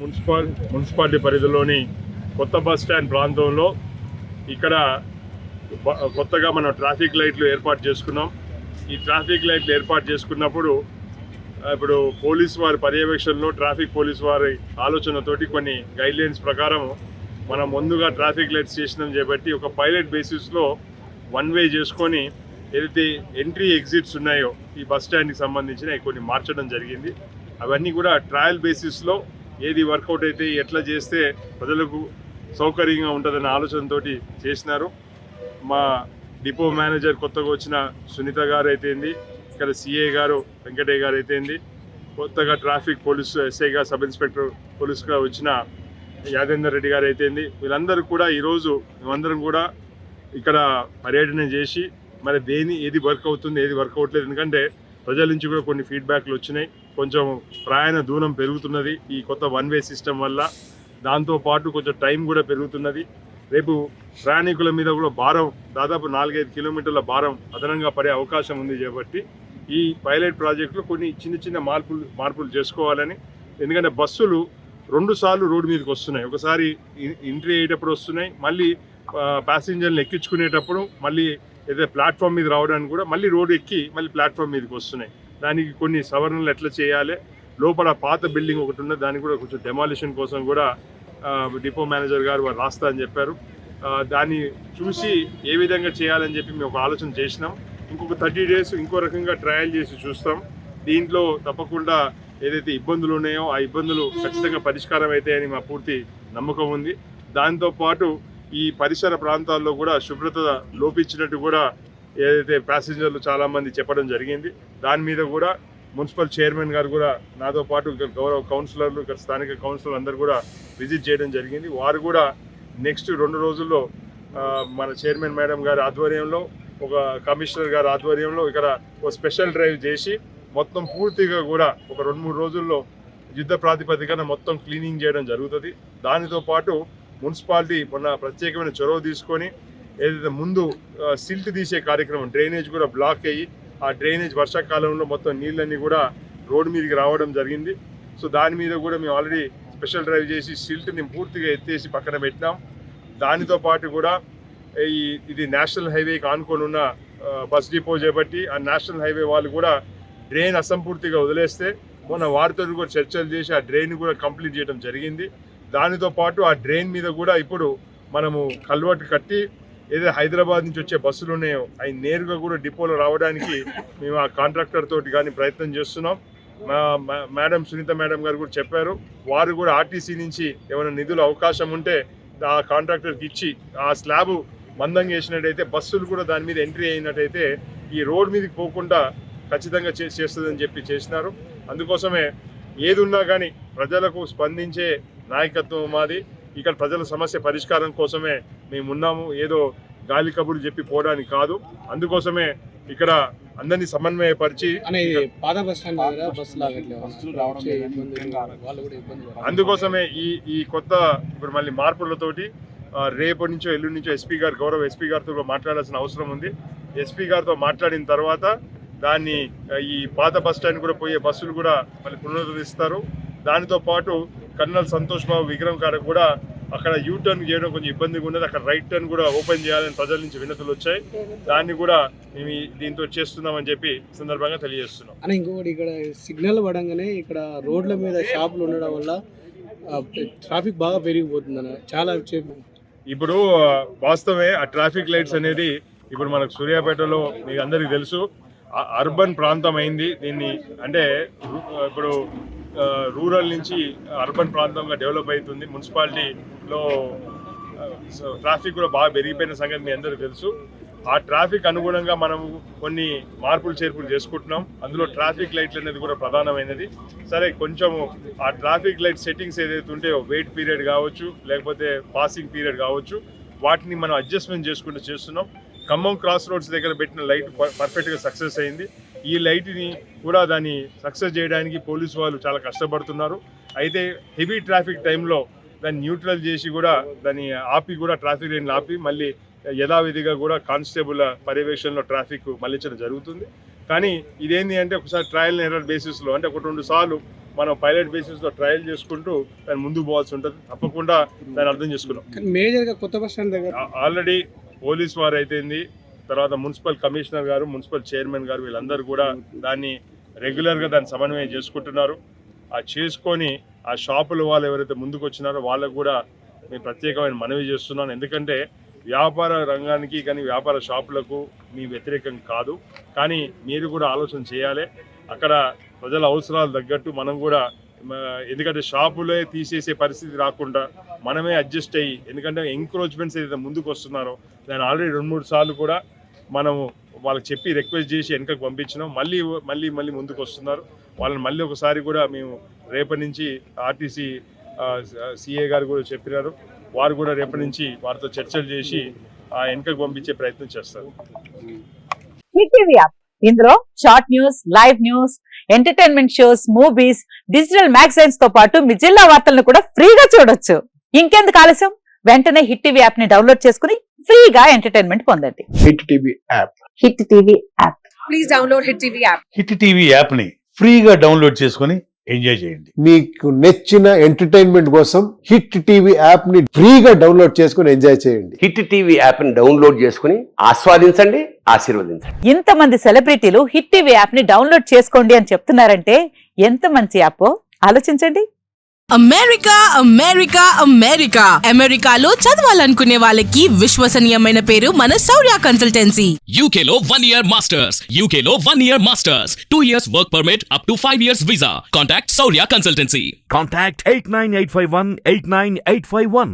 Municipality పరిధిలోని కొత్త bus stand ప్రాంతంలో ఇక్కడ కొత్తగా మనం ట్రాఫిక్ లైట్లు ఏర్పాటు చేసుకున్నాం. ఈ ట్రాఫిక్ లైట్లు ఏర్పాటు చేసుకున్నప్పుడు ఇప్పుడు పోలీసు వారి పర్యవేక్షణలో ట్రాఫిక్ పోలీసు వారి ఆలోచనతోటి కొన్ని గైడ్లైన్స్ ప్రకారం మనం ముందుగా ట్రాఫిక్ లైట్ స్టేషన్ చేపట్టి ఒక పైలట్ బేసిస్లో వన్ వే చేసుకొని ఏదైతే ఎంట్రీ ఎగ్జిట్స్ ఉన్నాయో ఈ బస్ స్టాండ్కి సంబంధించిన కొన్ని మార్చడం జరిగింది. అవన్నీ కూడా ట్రయల్ బేసిస్లో ఏది వర్కౌట్ అయితే ఎట్లా చేస్తే ప్రజలకు సౌకర్యంగా ఉంటుందన్న ఆలోచనతో చేసినారు. మా డిపో మేనేజర్ కొత్తగా వచ్చిన సునీత గారు అయితేంది, ఇక్కడ సిఏ గారు వెంకటయ్య గారు అయితేంది, కొత్తగా ట్రాఫిక్ పోలీసు ఎస్ఐగా సబ్ ఇన్స్పెక్టర్ పోలీసుగా వచ్చిన యాదేందర్ రెడ్డి గారు అయితేంది, వీళ్ళందరూ కూడా ఈరోజు మేమందరం కూడా ఇక్కడ పర్యటన చేసి మరి ఏది వర్క్ అవుతుంది ఏది వర్క్ అవ్వట్లేదు, ఎందుకంటే ప్రజల నుంచి కూడా కొన్ని ఫీడ్బ్యాక్లు వచ్చినాయి. కొంచెం ప్రయాణ దూరం పెరుగుతున్నది ఈ కొత్త వన్ వే సిస్టమ్ వల్ల, దాంతోపాటు కొంచెం టైం కూడా పెరుగుతున్నది. రేపు ప్రయాణికుల మీద కూడా భారం దాదాపు 4-5 కిలోమీటర్ల భారం అదనంగా పడే అవకాశం ఉంది కాబట్టి ఈ పైలట్ ప్రాజెక్టులో కొన్ని చిన్న మార్పులు చేసుకోవాలని. ఎందుకంటే బస్సులు 2 సార్లు రోడ్డు మీదకి వస్తున్నాయి. ఒకసారి ఎంట్రీ అయ్యేటప్పుడు వస్తున్నాయి, మళ్ళీ ప్యాసింజర్లు ఎక్కించుకునేటప్పుడు మళ్ళీ ఏదైతే ప్లాట్ఫామ్ మీద రావడానికి కూడా మళ్ళీ రోడ్డు ఎక్కి మళ్ళీ ప్లాట్ఫామ్ మీదకి వస్తున్నాయి. దానికి కొన్ని సవరణలు ఎట్లా చేయాలి, లోపల పాత బిల్డింగ్ ఒకటి ఉన్నది దానికి కూడా కొంచెం డెమాలిషన్ కోసం కూడా డిపో మేనేజర్ గారు వారు రాస్తా అని చెప్పారు. దాన్ని చూసి ఏ విధంగా చేయాలని చెప్పి మేము ఒక ఆలోచన చేసినాం. ఇంకొక 30 days ఇంకో రకంగా ట్రయల్ చేసి చూస్తాం. దీంట్లో తప్పకుండా ఏదైతే ఇబ్బందులు ఉన్నాయో ఆ ఇబ్బందులు ఖచ్చితంగా పరిష్కారం అవుతాయని మా పూర్తి నమ్మకం ఉంది. దాంతోపాటు ఈ పరిసర ప్రాంతాల్లో కూడా శుభ్రత లోపించినట్టు కూడా ఏదైతే ప్యాసింజర్లు చాలామంది చెప్పడం జరిగింది. దాని మీద కూడా మున్సిపల్ చైర్మన్ గారు కూడా నాతో పాటు గౌరవ కౌన్సిలర్లు ఇక్కడ స్థానిక కౌన్సిలర్ అందరూ కూడా విజిట్ చేయడం జరిగింది. వారు కూడా నెక్స్ట్ 2 రోజుల్లో మన చైర్మన్ మేడం గారి ఆధ్వర్యంలో ఒక కమిషనర్ గారి ఆధ్వర్యంలో ఇక్కడ ఒక స్పెషల్ డ్రైవ్ చేసి మొత్తం పూర్తిగా కూడా ఒక 2-3 రోజుల్లో యుద్ధ ప్రాతిపదికన మొత్తం క్లీనింగ్ చేయడం జరుగుతుంది. దానితో పాటు మున్సిపాలిటీ మొన్న ప్రత్యేకమైన చొరవ తీసుకొని ఏదైతే ముందు సిల్ట్ తీసే కార్యక్రమం, డ్రైనేజ్ కూడా బ్లాక్ అయ్యి ఆ డ్రైనేజ్ వర్షాకాలంలో మొత్తం నీళ్ళన్నీ కూడా రోడ్డు మీదకి రావడం జరిగింది. సో దాని మీద కూడా మేము ఆల్రెడీ స్పెషల్ డ్రైవ్ చేసి సిల్ట్ని పూర్తిగా ఎత్తేసి పక్కన పెట్టినాం. దానితో పాటు కూడా ఇది నేషనల్ హైవేకి ఆనుకొని ఉన్న బస్ డిపో చేపట్టి ఆ నేషనల్ హైవే వాళ్ళు కూడా డ్రైన్ అసంపూర్తిగా వదిలేస్తే మొన్న వారితో కూడా చర్చలు చేసి ఆ డ్రైన్ కూడా కంప్లీట్ చేయడం జరిగింది. దానితో పాటు ఆ డ్రైన్ మీద కూడా ఇప్పుడు మనము కల్వర్ట్ కట్టి ఏదైతే హైదరాబాద్ నుంచి వచ్చే బస్సులు ఉన్నాయో అవి నేరుగా కూడా డిపోలో రావడానికి మేము ఆ కాంట్రాక్టర్ తోటి కానీ ప్రయత్నం చేస్తున్నాం. మేడం సునీత మేడం గారు కూడా చెప్పారు, వారు కూడా ఆర్టీసీ నుంచి ఏమైనా నిధులు అవకాశం ఉంటే ఆ కాంట్రాక్టర్కి ఇచ్చి ఆ స్లాబ్ మందంగా వేసినట్టయితే బస్సులు కూడా దాని మీద ఎంట్రీ అయినట్టయితే ఈ రోడ్ మీదకి పోకుండా ఖచ్చితంగా చేస్తుందని చెప్పి చేసినారు. అందుకోసమే ఏది ఉన్నా కానీ ప్రజలకు స్పందించే నాయకత్వం మాది. ఇక్కడ ప్రజల సమస్య పరిష్కారం కోసమే మేము ఉన్నాము, ఏదో గాలి కబుర్లు చెప్పి పోవడానికి కాదు. అందుకోసమే ఇక్కడ అందరినీ సమన్వయపరిచి అందుకోసమే ఈ కొత్త ఇప్పుడు మళ్ళీ మార్పులతోటి రేపటి నుంచో ఎల్లుండి నుంచో గౌరవ ఎస్పీ గారితో మాట్లాడాల్సిన అవసరం ఉంది. ఎస్పీ గారితో మాట్లాడిన తర్వాత దాన్ని ఈ పాత బస్ స్టాండ్ కూడా పోయే బస్సులు కూడా మళ్ళీ పునరుద్ధరిస్తారు. దానితో పాటు కర్నల్ సంతోష్ బాబు విగ్రహం కాడ కూడా అక్కడ యూటర్న్ చేయడం కొంచెం ఇబ్బందిగా ఉన్నది, అక్కడ రైట్ టర్న్ కూడా ఓపెన్ చేయాలని ప్రజల నుంచి వినతులు వచ్చాయి. దాన్ని కూడా మేము దీంతో చేస్తున్నామని చెప్పి సందర్భంగా తెలియజేస్తున్నాం. అని ఇంకొకటి, ఇక్కడ సిగ్నల్ పడంగానే ఇక్కడ రోడ్ల మీద షాపులు ఉండడం వల్ల ట్రాఫిక్ బాగా పెరిగిపోతుంది చాలా. ఇప్పుడు వాస్తవమే ఆ ట్రాఫిక్ లైట్స్ అనేది ఇప్పుడు మనకు సూర్యాపేటలో మీకు అందరికీ తెలుసు అర్బన్ ప్రాంతం అయింది. దీన్ని అంటే ఇప్పుడు రూరల్ నుంచి అర్బన్ ప్రాంతంగా డెవలప్ అవుతుంది. మున్సిపాలిటీలో ట్రాఫిక్ కూడా బాగా పెరిగిపోయిన సంగతి మీ అందరికీ తెలుసు. ఆ ట్రాఫిక్ అనుగుణంగా మనము కొన్ని చేర్పులు చేసుకుంటున్నాం. అందులో ట్రాఫిక్ లైట్లు అనేది కూడా ప్రధానమైనది. సరే, కొంచెము ఆ ట్రాఫిక్ లైట్ సెట్టింగ్స్ ఏదైతే ఉంటే వెయిట్ పీరియడ్ కావచ్చు, లేకపోతే పాసింగ్ పీరియడ్ కావచ్చు, వాటిని మనం అడ్జస్ట్మెంట్ చేసుకుంటూ చేస్తున్నాం. ఖమ్మం క్రాస్ రోడ్స్ దగ్గర పెట్టిన లైట్ పర్ఫెక్ట్గా సక్సెస్ అయింది. ఈ లైట్ని కూడా దాన్ని సక్సెస్ చేయడానికి పోలీసు వాళ్ళు చాలా కష్టపడుతున్నారు. అయితే హెవీ ట్రాఫిక్ టైంలో దాన్ని న్యూట్రల్ చేసి కూడా దాన్ని ఆపి కూడా ట్రాఫిక్ లైన్లు ఆపి మళ్ళీ యథావిధిగా కూడా కానిస్టేబుల్ పర్యవేక్షణలో ట్రాఫిక్ మళ్లించడం జరుగుతుంది. కానీ ఇదేంటి అంటే ఒకసారి ట్రయల్ అండ్ ఎర్రర్ బేసిస్లో అంటే 1-2 సార్లు మనం పైలట్ బేసిస్లో ట్రయల్ చేసుకుంటూ దాన్ని ముందుకు పోవాల్సి ఉంటుంది. తప్పకుండా దాన్ని అర్థం చేసుకున్నాం. మేజర్గా కొత్త బస్ స్టాండ్ దగ్గర ఆల్రెడీ పోలీస్ వారు అయితేంది, తర్వాత మున్సిపల్ కమిషనర్ గారు, మున్సిపల్ చైర్మన్ గారు వీళ్ళందరూ కూడా దాన్ని రెగ్యులర్గా దాన్ని సమన్వయం చేసుకుంటున్నారు. ఆ చేసుకొని ఆ షాపుల వాళ్ళు ఎవరైతే ముందుకు వచ్చినారో వాళ్ళకు కూడా నేను ప్రత్యేకమైన మనవి చేస్తున్నాను. ఎందుకంటే వ్యాపార రంగానికి కానీ వ్యాపార షాపులకు మీ వ్యతిరేకం కాదు, కానీ మీరు కూడా ఆలోచన చేయాలి. అక్కడ ప్రజల అవసరాలు తగ్గట్టు మనం కూడా, ఎందుకంటే షాపులే తీసేసే పరిస్థితి రాకుండా మనమే అడ్జస్ట్ అయ్యి, ఎందుకంటే ఎంక్రోచ్మెంట్స్ ఏదైతే ముందుకు వస్తున్నారో దాన్ని ఆల్రెడీ 2-3 సార్లు కూడా మనము వాళ్ళకి చెప్పి రిక్వెస్ట్ చేసి వెనకకు పంపించినాం. మళ్ళీ ముందుకు వస్తున్నారు. వాళ్ళని మళ్ళీ ఒకసారి కూడా మేము రేపటి నుంచి ఆర్టీసీ సిఏ గారు కూడా చెప్పినారు. వారు కూడా రేపటి నుంచి వారితో చర్చలు చేసి వెనకకు పంపించే ప్రయత్నం చేస్తారు. హిట్ టీవీ యాప్, ఇందులో short news, live news, entertainment shows, movies, digital magazines తో పాటు మీ జిల్లా వార్తలను కూడా ఫ్రీగా చూడొచ్చు. ఇంకెందుకు ఆలస్యం, వెంటనే హిట్ టీవీ యాప్ ని డౌన్లోడ్ చేసుకుని ఫ్రీగా ఎంటర్టైన్మెంట్ పొందండి. Hit TV app. Hit TV app. Please download hit TV app. Hit TV app ని ఫ్రీగా డౌన్లోడ్ చేసుకుని ఎంజాయ్ చేయండి. మీకు నచ్చిన ఎంటర్టైన్మెంట్ కోసం హిట్ టీవీ యాప్ ని ఫ్రీగా డౌన్లోడ్ చేసుకుని ఎంజాయ్ చేయండి. హిట్ టీవీ యాప్ ని డౌన్లోడ్ చేసుకుని ఆస్వాదించండి, ఆశీర్వదించండి. ఇంతమంది సెలబ్రిటీలు హిట్ టీవీ యాప్ ని డౌన్లోడ్ చేసుకోండి అని చెప్తున్నారంటే ఎంత మంచి యాప్ ఆలోచించండి. అమెరికా అమెరికాలో చదవాలనుకునే వాళ్ళకి విశ్వసనీయమైన పేరు మన శౌర్య కన్సల్టెన్సీ. UK లో 1 year masters, UK లో 1 year masters, 2 years work permit up to 5 years visa. Contact Saurya Consultancy. Contact 89851 89851.